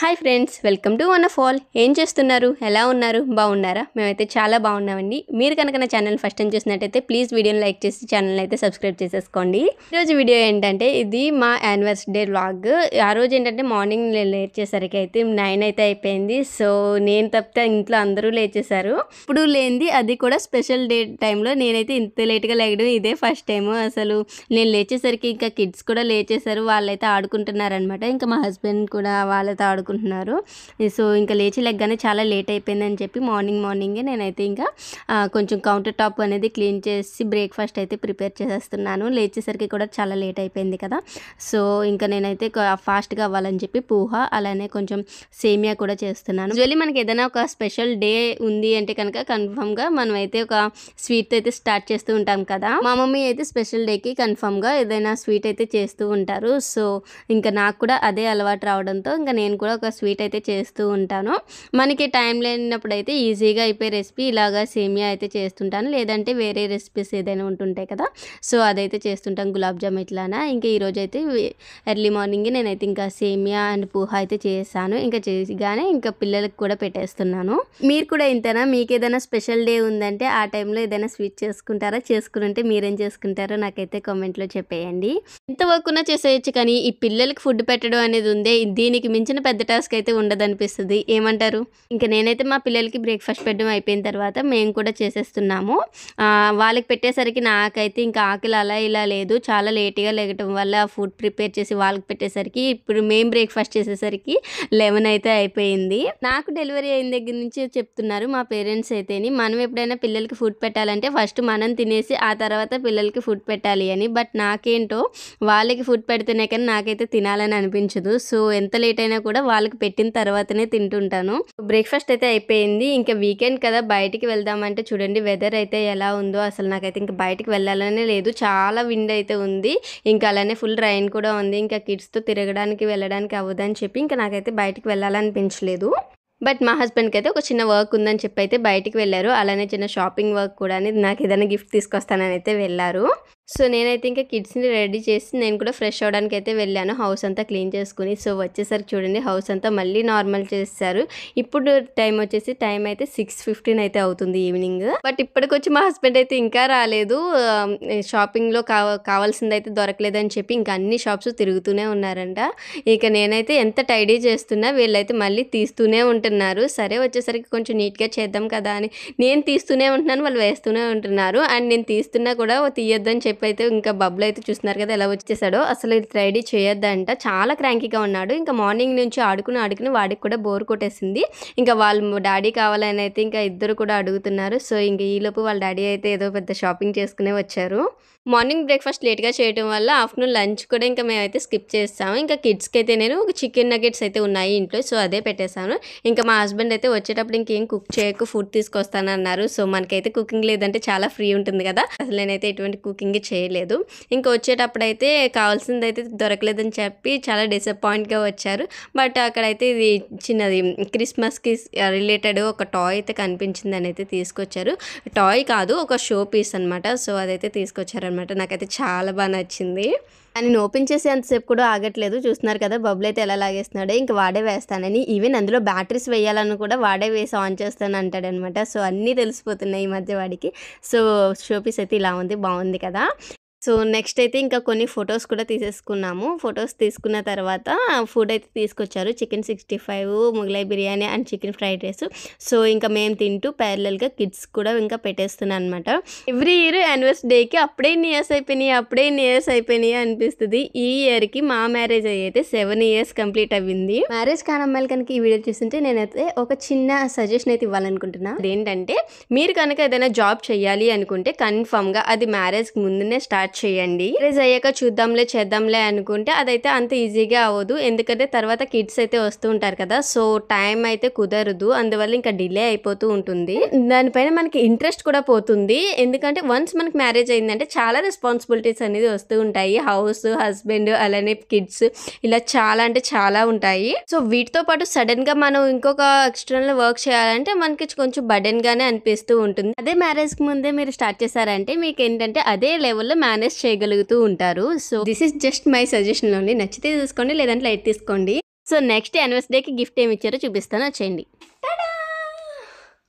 Hi friends, welcome to one of all. ఏం చేస్తున్నారు? ఎలా ఉన్నారు? బాగున్నారా? మేమైతే చాలా బాగున్నామండి. మీరు కనుక నా ఛానల్ ఫస్ట్ టైం చూసినట్టయితే ప్లీజ్ వీడియోని లైక్ చేసి ఛానల్ అయితే సబ్స్క్రైబ్ చేసేసుకోండి. ఈరోజు వీడియో ఏంటంటే ఇది మా యానివర్సరీ డే వ్లాగ్. ఆ రోజు ఏంటంటే మార్నింగ్ లేచేసరికి అయితే 9 అయితే అయిపోయింది. సో నేను తప్పితే ఇంట్లో అందరూ లేచేశారు. ఇప్పుడు లేనిది అది కూడా స్పెషల్ డే టైంలో నేనైతే ఇంత లేట్గా లేగడం ఇదే ఫస్ట్ టైము. అసలు నేను లేచేసరికి ఇంకా కిడ్స్ కూడా లేచేశారు. వాళ్ళైతే ఆడుకుంటున్నారనమాట. ఇంకా మా హస్బెండ్ కూడా వాళ్ళతో ఆడుకుంటున్నారు. సో ఇంకా లేచి లెగ్గానే చాలా లేట్ అయిపోయిందని చెప్పి మార్నింగే నేనైతే ఇంకా కొంచెం కౌంటర్ టాప్ అనేది క్లీన్ చేసి బ్రేక్ఫాస్ట్ అయితే ప్రిపేర్ చేసేస్తున్నాను. లేచేసరికి కూడా చాలా లేట్ అయిపోయింది కదా. సో ఇంకా నేనైతే ఫాస్ట్గా అవ్వాలని చెప్పి పూహ అలానే కొంచెం సేమియా కూడా చేస్తున్నాను. యూజువల్లీ మనకి ఏదైనా ఒక స్పెషల్ డే ఉంది అంటే కనుక కన్ఫామ్గా మనం అయితే ఒక స్వీట్ అయితే స్టార్ట్ చేస్తూ ఉంటాం కదా. మా మమ్మీ అయితే స్పెషల్ డేకి కన్ఫామ్గా ఏదైనా స్వీట్ అయితే చేస్తూ ఉంటారు. సో ఇంకా నాకు కూడా అదే అలవాటు రావడంతో ఇంకా నేను కూడా ఒక స్వీట్ అయితే చేస్తూ ఉంటాను. మనకి టైం లేనప్పుడు అయితే ఈజీగా అయిపోయే రెసిపీ ఇలాగా సేమియా అయితే చేస్తుంటాను. లేదంటే వేరే రెసిపీస్ ఏదైనా ఉంటుంటాయి కదా, సో అదైతే చేస్తుంటాను. గులాబ్ జామ్ ఇట్లానా. ఇంకా ఈరోజు అయితే ఎర్లీ మార్నింగ్ నేనైతే ఇంకా సేమియా అండ్ పూహ అయితే చేశాను. ఇంకా చేసిగానే ఇంకా పిల్లలకు కూడా పెట్టేస్తున్నాను. మీరు కూడా ఇంతేనా? మీకు ఏదైనా స్పెషల్ డే ఉందంటే ఆ టైంలో ఏదైనా స్వీట్ చేసుకుంటారా? చేసుకుంటే మీరేం చేసుకుంటారో నాకైతే కామెంట్లో చెప్పేయండి. ఎంత వర్క్ ఉన్నా చేసేయచ్చు, కానీ ఈ పిల్లలకి ఫుడ్ పెట్టడం అనేది ఉందే, దీనికి మించిన పెద్ద టాస్క్ అయితే ఉండదనిపిస్తుంది. ఏమంటారు? ఇంకా నేనైతే మా పిల్లలకి బ్రేక్ఫాస్ట్ పెట్టడం అయిపోయిన తర్వాత మేము కూడా చేసేస్తున్నాము. వాళ్ళకి పెట్టేసరికి నాకైతే ఇంకా ఆకలి అలా ఇలా లేదు. చాలా లేట్గా లేగటం వల్ల ఫుడ్ ప్రిపేర్ చేసి వాళ్ళకి పెట్టేసరికి ఇప్పుడు మేము బ్రేక్ఫాస్ట్ చేసేసరికి 11 అయితే అయిపోయింది. నాకు డెలివరీ అయిన దగ్గర నుంచి చెప్తున్నారు మా పేరెంట్స్ అయితేని, మనం ఎప్పుడైనా పిల్లలకి ఫుడ్ పెట్టాలంటే ఫస్ట్ మనం తినేసి ఆ తర్వాత పిల్లలకి ఫుడ్ పెట్టాలి అని. బట్ నాకేంటో వాళ్ళకి ఫుడ్ పెడితేనే కానీ నాకైతే తినాలని అనిపించదు. సో ఎంత లేట్ అయినా కూడా వాళ్ళకి పెట్టిన తర్వాతనే తింటుంటాను. బ్రేక్ఫాస్ట్ అయితే అయిపోయింది. ఇంకా వీకెండ్ కదా, బయటికి వెళ్దామంటే చూడండి వెదర్ అయితే ఎలా ఉందో. అసలు నాకైతే ఇంకా బయటికి వెళ్ళాలనే లేదు. చాలా విండ్ అయితే ఉంది. ఇంకా అలానే ఫుల్ రైన్ కూడా ఉంది. ఇంకా కిడ్స్తో తిరగడానికి వెళ్ళడానికి అవ్వదని చెప్పి ఇంకా నాకైతే బయటికి వెళ్ళాలనిపించలేదు. బట్ మా హస్బెండ్కి అయితే ఒక చిన్న వర్క్ ఉందని చెప్పి అయితే బయటికి వెళ్ళారు. అలానే చిన్న షాపింగ్ వర్క్ కూడా నాకు ఏదైనా గిఫ్ట్ తీసుకొస్తానని అయితే వెళ్ళారు. సో నేనైతే ఇంకా కిడ్స్ని రెడీ చేసి నేను కూడా ఫ్రెష్ అవ్వడానికి అయితే వెళ్ళాను, హౌస్ అంతా క్లీన్ చేసుకుని. సో వచ్చేసరికి చూడండి హౌస్ అంతా మళ్ళీ నార్మల్ చేస్తారు. ఇప్పుడు టైం అయితే 6:15 అయితే అవుతుంది ఈవినింగ్. బట్ ఇప్పటికొచ్చి మా హస్బెండ్ అయితే ఇంకా రాలేదు. షాపింగ్లో కావాల్సింది అయితే దొరకలేదని చెప్పి ఇంకా అన్ని షాప్స్ తిరుగుతూనే ఉన్నారంట. ఇక నేనైతే ఎంత టైడీ చేస్తున్నా వీళ్ళైతే మళ్ళీ తీస్తూనే ఉంటున్నారు. సరే వచ్చేసరికి కొంచెం నీట్గా చేద్దాం కదా అని నేను తీస్తూనే ఉంటున్నాను, వాళ్ళు వేస్తూనే ఉంటున్నారు. అండ్ నేను తీస్తున్నా కూడా తీయొద్దని చెప్పి అయితే ఇంకా బబ్బులు అయితే చూస్తున్నారు కదా ఎలా వచ్చేసాడో. అసలు రెడీ చేయొద్దంట, చాలా క్రాంకీగా ఉన్నాడు. ఇంకా మార్నింగ్ నుంచి ఆడుకుని వాడికి కూడా బోర్ కొట్టేసింది. ఇంకా వాళ్ళ డాడీ కావాలని అయితే ఇంకా ఇద్దరు కూడా అడుగుతున్నారు. సో ఇంక ఈలోపు వాళ్ళ డాడీ అయితే ఏదో పెద్ద షాపింగ్ చేసుకునే వచ్చారు. మార్నింగ్ బ్రేక్ఫాస్ట్ లేట్గా చేయడం వల్ల ఆఫ్టర్నూన్ లంచ్ కూడా ఇంకా మేమైతే స్కిప్ చేస్తాము. ఇంకా కిడ్స్కి అయితే నేను ఒక చికెన్ నగెట్స్ అయితే ఉన్నాయి ఇంట్లో, సో అదే పెట్టేశాను. ఇంకా మా హస్బెండ్ అయితే వచ్చేటప్పుడు ఇంకేం కుక్ చేయకు, ఫుడ్ తీసుకొస్తానన్నారు. సో మనకైతే కుకింగ్ లేదంటే చాలా ఫ్రీ ఉంటుంది కదా. అసలు నేనైతే ఎటువంటి కుకింగ్ చేయలేదు. ఇంకా వచ్చేటప్పుడు అయితే కావాల్సింది అయితే దొరకలేదని చెప్పి చాలా డిసప్పాయింట్గా వచ్చారు. బట్ అక్కడైతే ఇది చిన్నది క్రిస్మస్కి రిలేటెడ్ ఒక టాయ్ అయితే కనిపించిందని అయితే తీసుకొచ్చారు. టాయ్ కాదు, ఒక షో పీస్ అనమాట. సో అదైతే తీసుకొచ్చారనమాట. నాకైతే చాలా బాగా నచ్చింది. నేను ఓపెన్ చేసి అంతసేపు కూడా ఆగట్లేదు. చూస్తున్నారు కదా బబుల్ అయితే ఎలా లాగేస్తున్నాడో. ఇంకా వాడే వేస్తానని, ఈవెన్ అందులో బ్యాటరీస్ వేయాలని కూడా వాడే వేసి ఆన్ చేస్తాను అంటాడనమాట. సో అన్నీ తెలిసిపోతున్నాయి ఈ మధ్య వాడికి. సో షోపీస్ అయితే ఇలా ఉంది, బాగుంది కదా. సో నెక్స్ట్ అయితే ఇంకా కొన్ని ఫొటోస్ కూడా తీసేసుకున్నాము. ఫొటోస్ తీసుకున్న తర్వాత ఫుడ్ అయితే తీసుకొచ్చారు. Chicken 65, Mughlai biryani and chicken fried rice. So ఇంకా మేము తింటూ ప్యారలల్గా కిడ్స్ కూడా ఇంకా పెట్టేస్తున్నాను అనమాట. ఎవ్రీ ఇయర్ యానివర్సరీ డేకి అప్పుడే ఇన్ని ఇయర్స్ అయిపోయినాయి అనిపిస్తుంది. ఈ ఇయర్కి మా మ్యారేజ్ అయితే 7 years కంప్లీట్ అవ్వింది. మ్యారేజ్ కాని అమ్మాయిలు కనుక ఈ వీడియో చూస్తుంటే నేనైతే ఒక చిన్న సజెషన్ అయితే ఇవ్వాలనుకుంటున్నా. అదేంటంటే మీరు కనుక ఏదైనా జాబ్ చేయాలి అనుకుంటే కన్ఫామ్గా అది మ్యారేజ్కి ముందునే స్టార్ట్ చేయండి. మ్యారేజ్ అయ్యాక చేద్దాంలే అనుకుంటే అదైతే అంత ఈజీగా అవ్వదు. ఎందుకంటే తర్వాత కిడ్స్ అయితే వస్తూ ఉంటారు కదా. సో టైం అయితే కుదరదు, అందువల్ల ఇంకా డిలే అయిపోతూ ఉంటుంది. దానిపైన మనకి ఇంట్రెస్ట్ కూడా పోతుంది. ఎందుకంటే వన్స్ మనకి మ్యారేజ్ అయిందంటే చాలా రెస్పాన్సిబిలిటీస్ అనేది వస్తూ ఉంటాయి. హౌస్, హస్బెండ్, అలానే కిడ్స్, ఇలా చాలా అంటే చాలా ఉంటాయి. సో వీటితో పాటు సడన్ గా మనం ఇంకొక ఎక్స్టర్నల్ వర్క్ చేయాలంటే మనకి కొంచెం బర్డెన్ గానే అనిపిస్తూ ఉంటుంది. అదే మ్యారేజ్ కి ముందే మీరు స్టార్ట్ చేశారంటే మీకు ఏంటంటే అదే లెవెల్లో మేనేజ్ చేయగలుగుతూ ఉంటారు. So this is just my suggestion only. నచ్చితే తీసుకోండి, లేదంటే లైట్ తీసుకోండి. సో నెక్స్ట్ యానివర్సరీకి గిఫ్ట్ ఏమి ఇచ్చారో చూపిస్తాను, వచ్చేయండి.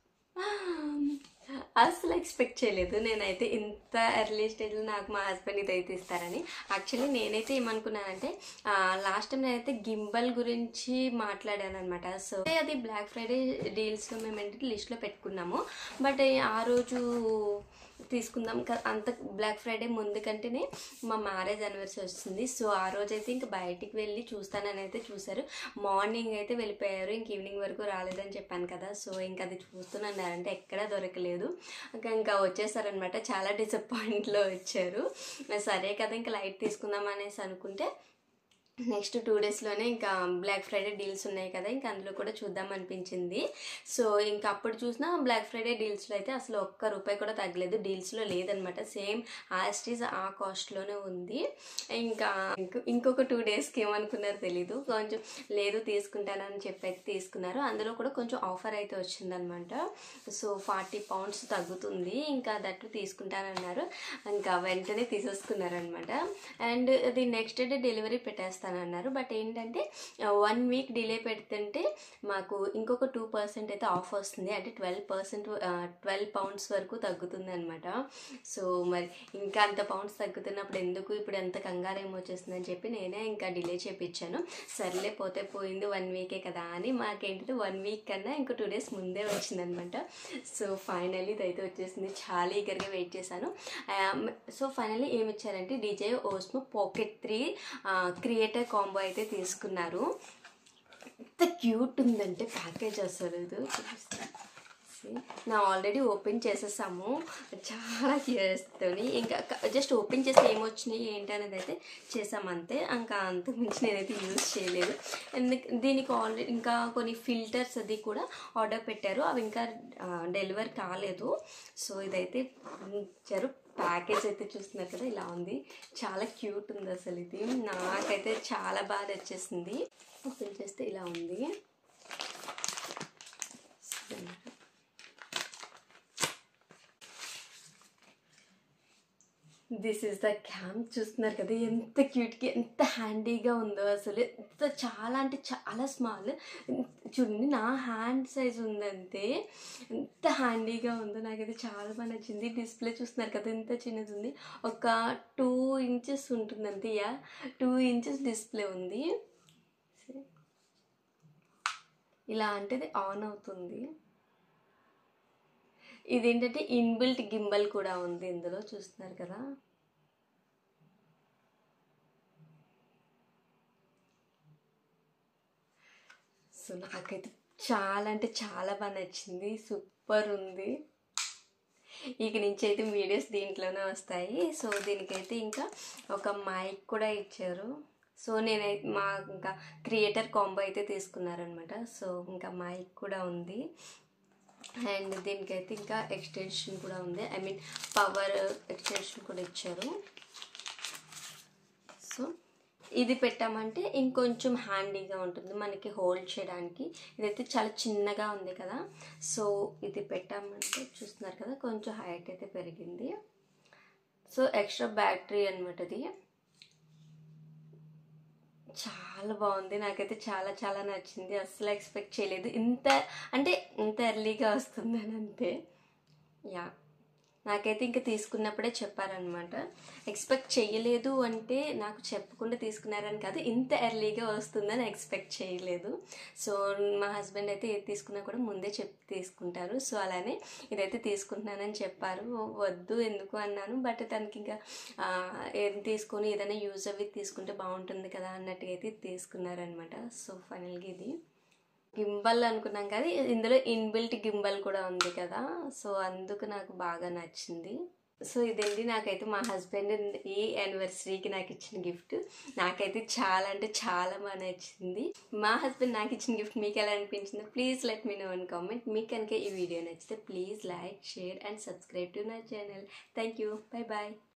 అసలు ఎక్స్పెక్ట్ చేయలేదు నేనైతే ఇంత ఎర్లీ స్టేజ్లో నాకు మా హస్బెండ్ ఇదైతే ఇస్తారని. యాక్చువల్లీ నేనైతే ఏమనుకున్నానంటే లాస్ట్ టైం నేనైతే గింబల్ గురించి మాట్లాడాను అనమాట. సో అది బ్లాక్ ఫ్రైడే డీల్స్లో మేము ఏంటంటే లిస్ట్లో పెట్టుకున్నాము. బట్ ఆ రోజు తీసుకుందాం అంత బ్లాక్ ఫ్రైడే ముందు కంటేనే మా మ్యారేజ్ యానివర్సరీ వస్తుంది. సో ఆ రోజైతే ఇంక బయటికి వెళ్ళి చూస్తానని అయితే చూశారు. మార్నింగ్ అయితే వెళ్ళిపోయారు, ఇంక ఈవినింగ్ వరకు రాలేదని చెప్పాను కదా. సో ఇంకా అది చూస్తున్నారంటే ఎక్కడా దొరకలేదు. ఇంకా వచ్చేసారనమాట. చాలా డిసప్పాయింట్లో వచ్చారు. సరే కదా ఇంకా లైట్ తీసుకుందాం అనేసి అనుకుంటే నెక్స్ట్ 2 డేస్లోనే ఇంకా బ్లాక్ ఫ్రైడే డీల్స్ ఉన్నాయి కదా, ఇంకా అందులో కూడా చూద్దాం అనిపించింది. సో ఇంకా అప్పుడు చూసినా బ్లాక్ ఫ్రైడే డీల్స్లో అయితే అసలు ₹1 కూడా తగ్గలేదు, డీల్స్లో లేదనమాట. సేమ్ యాస్టీస్ ఆ కాస్ట్లోనే ఉంది. ఇంకా ఇంకొక 2 డేస్కి ఏమనుకున్నారో తెలీదు, కొంచెం లేదు తీసుకుంటానని చెప్పి అయితే తీసుకున్నారు. అందులో కూడా కొంచెం ఆఫర్ అయితే వచ్చిందనమాట. సో £40 తగ్గుతుంది, ఇంకా దట్టు తీసుకుంటానన్నారు. ఇంకా వెంటనే తీసేసుకున్నారనమాట. అండ్ అది నెక్స్ట్ డే డెలివరీ పెట్టేస్తాను అన్నారు. బట్ ఏంటంటే 1 వీక్ డిలే పెడుతుంటే మాకు ఇంకొక 2% అయితే ఆఫ్ వస్తుంది, అంటే £12 వరకు తగ్గుతుంది అనమాట. సో మరి ఇంకా అంత పౌండ్స్ తగ్గుతున్నప్పుడు ఎందుకు ఇప్పుడు ఎంత కంగారు ఏమొచ్చేస్తుందని చెప్పి నేనే ఇంకా డిలే చేయించాను. సర్లే పోతే పోయింది, 1 వీకే కదా అని. మాకేంటంటే 1 వీక్ కన్నా ఇంకో 2 డేస్ ముందే వచ్చిందనమాట. సో ఫైనల్లీ ఇదైతే వచ్చేసింది. చాలా ఈగర్గా వెయిట్ చేశాను. సో ఫైనల్లీ ఏమి ఇచ్చారంటే DJI Osmo Pocket 3 creator combo అయితే తీసుకున్నారు. ఎంత క్యూట్ ఉందంటే ప్యాకేజ్ అసలు ఇది నా ఆల్రెడీ ఓపెన్ చేసేసాము చాలా క్యూరియాసిటీతో. ఇంకా జస్ట్ ఓపెన్ చేసి ఏమొచ్చినాయి ఏంటి అనేది అయితే చేసామంతే, ఇంకా అంతకుమించి నేనైతే యూజ్ చేయలేదు. దీనికి ఆల్రెడీ ఇంకా కొన్ని ఫిల్టర్స్ అది కూడా ఆర్డర్ పెట్టారు, అవి ఇంకా డెలివర్ కాలేదు. సో ఇదైతే ఇచ్చారు. ప్యాకేజ్ అయితే చూస్తున్నారు కదా, ఇలా ఉంది. చాలా క్యూట్ ఉంది అసలు. ఇది నాకైతే చాలా బాగా నచ్చేసింది. ఓపెన్ చేస్తే ఇలా ఉంది. This is the cam. చూస్తున్నారు కదా ఎంత క్యూట్గా ఎంత హ్యాండీగా ఉందో అసలు. ఎంత చాలా అంటే చాలా స్మాల్, చూడండి నా హ్యాండ్ సైజ్ ఉందంతే, ఎంత హ్యాండీగా ఉందో. నాకైతే చాలా బాగా నచ్చింది. డిస్ప్లే చూస్తున్నారు కదా ఎంత చిన్నది ఉంది, ఒక 2 ఇంచెస్ ఉంటుంది అంతే. 2 ఇంచెస్ డిస్ప్లే ఉంది. ఇలా అంటే ఆన్ అవుతుంది. ఇదేంటంటే ఇన్బిల్ట్ గింబల్ కూడా ఉంది ఇందులో, చూస్తున్నారు కదా. సో నాకైతే చాలా అంటే చాలా బాగా నచ్చింది, సూపర్ ఉంది. ఇక నుంచి అయితే వీడియోస్ దీంట్లోనే వస్తాయి. సో దీనికైతే ఇంకా ఒక మైక్ కూడా ఇచ్చారు. సో నేనైతే ఇంకా క్రియేటర్ కాంబో అయితే తీసుకున్నారనమాట. సో ఇంకా మైక్ కూడా ఉంది. అండ్ దీనికైతే ఇంకా ఎక్స్టెన్షన్ కూడా ఉంది, ఐ మీన్ పవర్ ఎక్స్టెన్షన్ కూడా ఇచ్చారు. సో ఇది పెట్టామంటే ఇంకొంచెం హ్యాండీగా ఉంటుంది మనకి హోల్డ్ చేయడానికి. ఇదైతే చాలా చిన్నగా ఉంది కదా, సో ఇది పెట్టామంటే చూస్తున్నారు కదా కొంచెం హైట్ అయితే పెరిగింది. సో ఎక్స్ట్రా బ్యాటరీ అనమాట ఇది. చాలా బాగుంది, నాకైతే చాలా చాలా నచ్చింది. అస్సలు ఎక్స్పెక్ట్ చేయలేదు ఇంత ఎర్లీగా వస్తుందని. అంతే యా, నాకైతే ఇంకా తీసుకున్నప్పుడే చెప్పారనమాట. ఎక్స్పెక్ట్ చేయలేదు అంటే నాకు చెప్పకుండా తీసుకున్నారని కాదు, ఇంత ఎర్లీగా వస్తుందని ఎక్స్పెక్ట్ చేయలేదు. సో మా హస్బెండ్ అయితే ఏది తీసుకున్నా కూడా ముందే చెప్పి తీసుకుంటారు. సో అలానే ఇదైతే తీసుకుంటున్నానని చెప్పారు. వద్దు ఎందుకు అన్నాను, బట్ తనకి ఇంకా ఏది తీసుకొని ఏదైనా యూజ్ అవి తీసుకుంటే బాగుంటుంది కదా అన్నట్టుగా అయితే తీసుకున్నారనమాట. సో ఫైనల్గా ఇది గింబల్ అనుకున్నాం కదా, ఇందులో ఇన్బిల్ట్ గింబల్ కూడా ఉంది కదా, సో అందుకు నాకు బాగా నచ్చింది. సో ఇదండి నాకైతే మా హస్బెండ్ ఈ యానివర్సరీకి నాకు ఇచ్చిన గిఫ్ట్. నాకైతే చాలా అంటే చాలా బాగా నచ్చింది. మా హస్బెండ్ నాకు ఇచ్చిన గిఫ్ట్ మీకు ఎలా అనిపించిందో please let me know in comment. మీకు కనుక ఈ వీడియో నచ్చితే please like, share and subscribe to my channel. Thank you, bye bye.